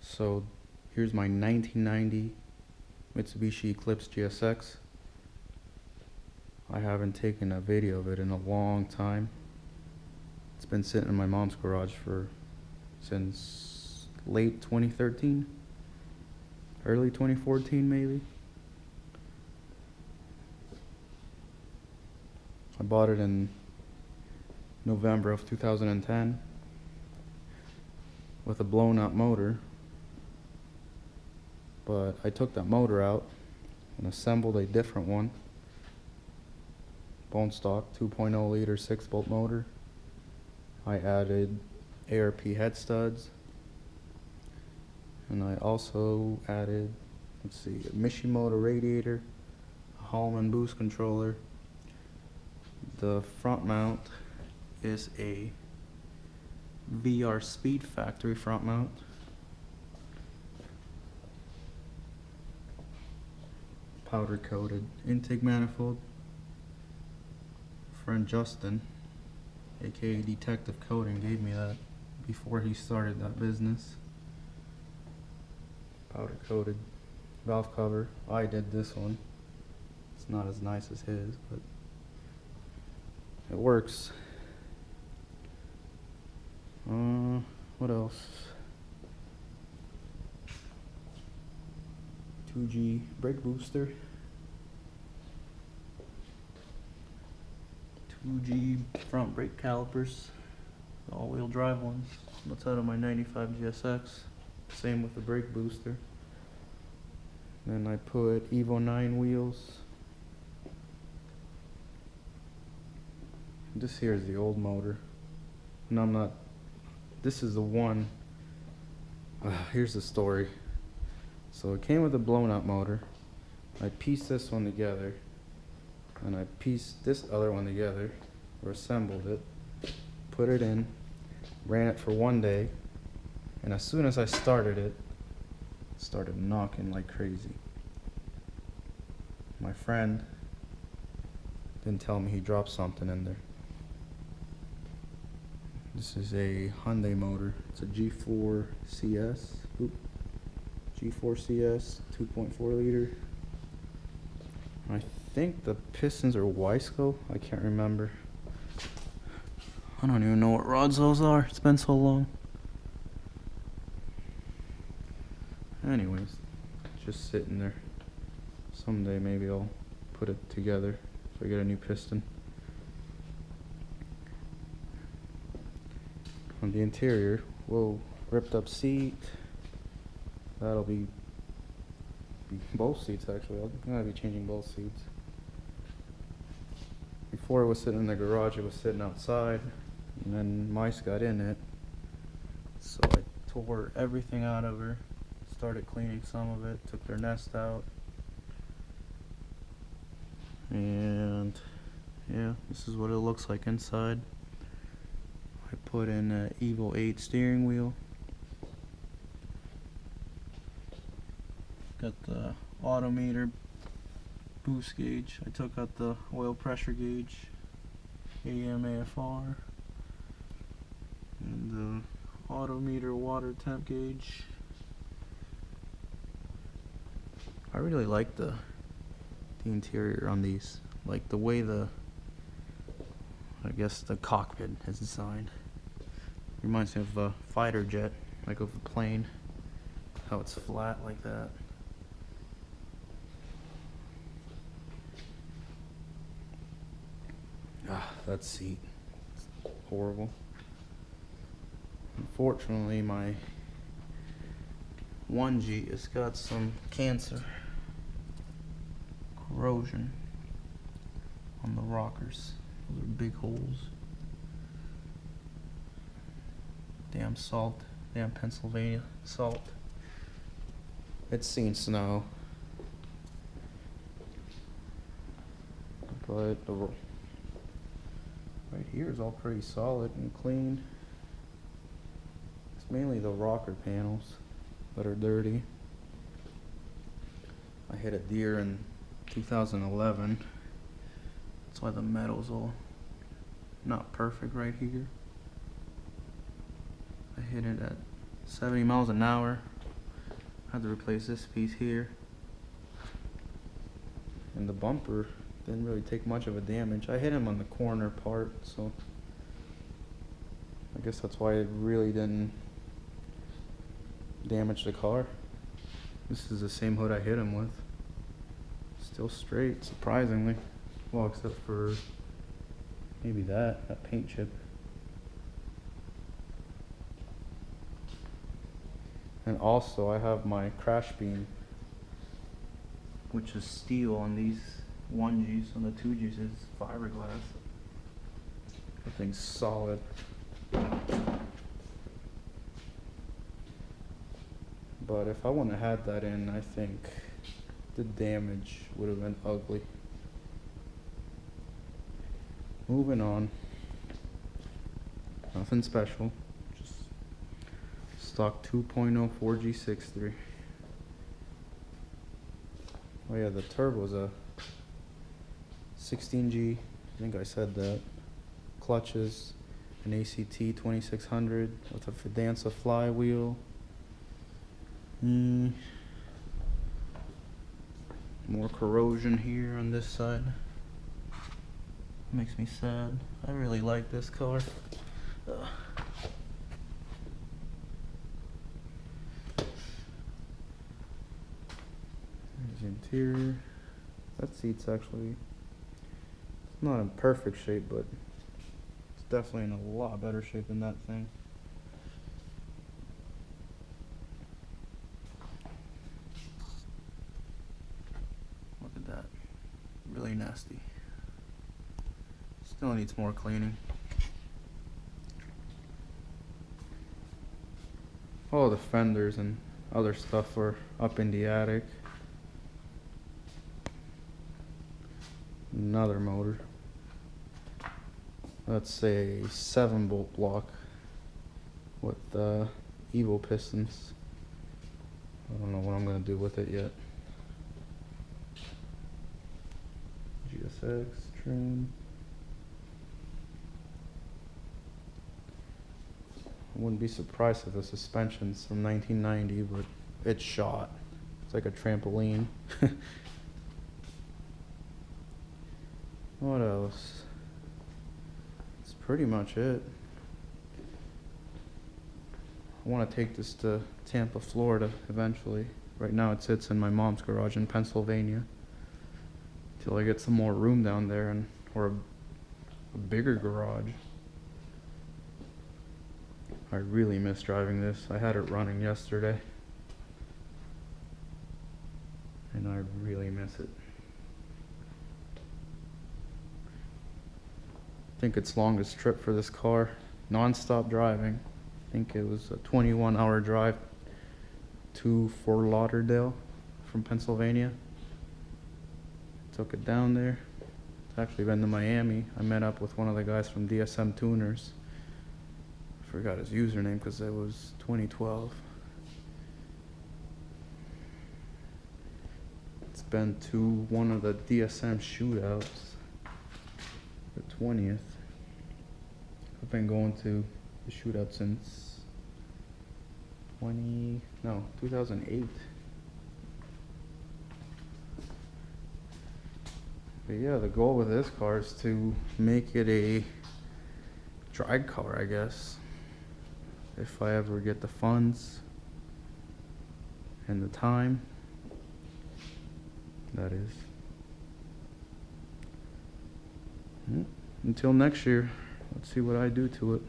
So here's my 1990 Mitsubishi Eclipse GSX. I haven't taken a video of it in a long time. It's been sitting in my mom's garage since late 2013, early 2014 maybe. I bought it in November of 2010 with a blown up motor, but I took that motor out and assembled a different one, bone stock 2.0 liter 6-bolt motor. I added ARP head studs, and I also added, a Mishimoto radiator, a Hallman boost controller. The front mount is a VR Speed factory front mount. Powder coated intake manifold. Friend Justin, aka Detective Coating, gave me that before he started that business. Powder coated valve cover. I did this one. It's not as nice as his, but it works. What else? 2G brake booster. 2G front brake calipers. The all-wheel drive ones. That's out of my 95 GSX. Same with the brake booster. Then I put Evo 9 wheels. This here is the old motor. No, I'm not. This is the one. Here's the story. So it came with a blown up motor. I pieced this one together, and I pieced this other one together, or assembled it, put it in, ran it for one day, and as soon as I started it, started knocking like crazy. My friend didn't tell me he dropped something in there. This is a Hyundai motor. It's a G4 CS. G4 CS 2.4 liter. I think the pistons are Wiseco. I can't remember. I don't even know what rods those are. It's been so long. Anyways, just sitting there. Someday maybe I'll put it together if I get a new piston. On the interior, whoa, ripped up seat. That'll be both seats actually. I'm gonna be changing both seats. Before it was sitting in the garage, it was sitting outside, and then mice got in it. So I tore everything out of her, started cleaning some of it, took their nest out. And yeah, this is what it looks like inside. I put in an Evo 8 steering wheel. Got the odometer, boost gauge. I took out the oil pressure gauge, AM, AFR, and the odometer water temp gauge. I really like the interior on these. Like the way I guess the cockpit is designed. Reminds me of a fighter jet, like of a plane. How it's flat like that. That seat. It's horrible. Unfortunately, my 1G has got some cancer. Corrosion on the rockers. Those are big holes. Damn salt. Damn Pennsylvania salt. It's seen snow. But the right here is all pretty solid and clean. It's mainly the rocker panels that are dirty. I hit a deer in 2011. That's why the metal's all not perfect right here. I hit it at 70 miles an hour had to replace this piece here. And the bumper didn't really take much of a damage. I hit him on the corner part, so I guess that's why it really didn't damage the car. This is the same hood I hit him with. Still straight, surprisingly. Well, except for maybe that paint chip. And also I have my crash beam, which is steel on these 1Gs. On the 2Gs is fiberglass. That thing's solid. But if I wouldn't have had that in, I think the damage would have been ugly. Moving on. Nothing special. Just stock 2.0 4G63. Oh yeah, the turbo's a 16G. I think I said that. Clutches, an ACT 2600 with a Fidanza flywheel. More corrosion here on this side. Makes me sad. I really like this car. There's the interior. That seat's actually, it's not in perfect shape, but it's definitely in a lot better shape than that thing. Look at that. Really nasty. Still needs more cleaning. All the fenders and other stuff are up in the attic. Another motor. That's a 7-bolt block with Evo pistons. I don't know what I'm gonna do with it yet. GSX trim. I wouldn't be surprised if the suspension's from 1990, but it's shot. It's like a trampoline. What else? That's pretty much it. I want to take this to Tampa, Florida eventually. Right now it sits in my mom's garage in Pennsylvania till I get some more room down there, and or a bigger garage. I really miss driving this. I had it running yesterday and I really miss it. I think its longest trip for this car, non-stop driving, I think it was a 21-hour drive to Fort Lauderdale from Pennsylvania. Took it down there. It's actually been to Miami. I met up with one of the guys from DSM Tuners. I forgot his username because it was 2012. It's been to one of the DSM shootouts, the 20th. I've been going to the shootout since 2008. But yeah, the goal with this car is to make it a drag car, I guess. If I ever get the funds and the time, that is. Until next year, let's see what I do to it.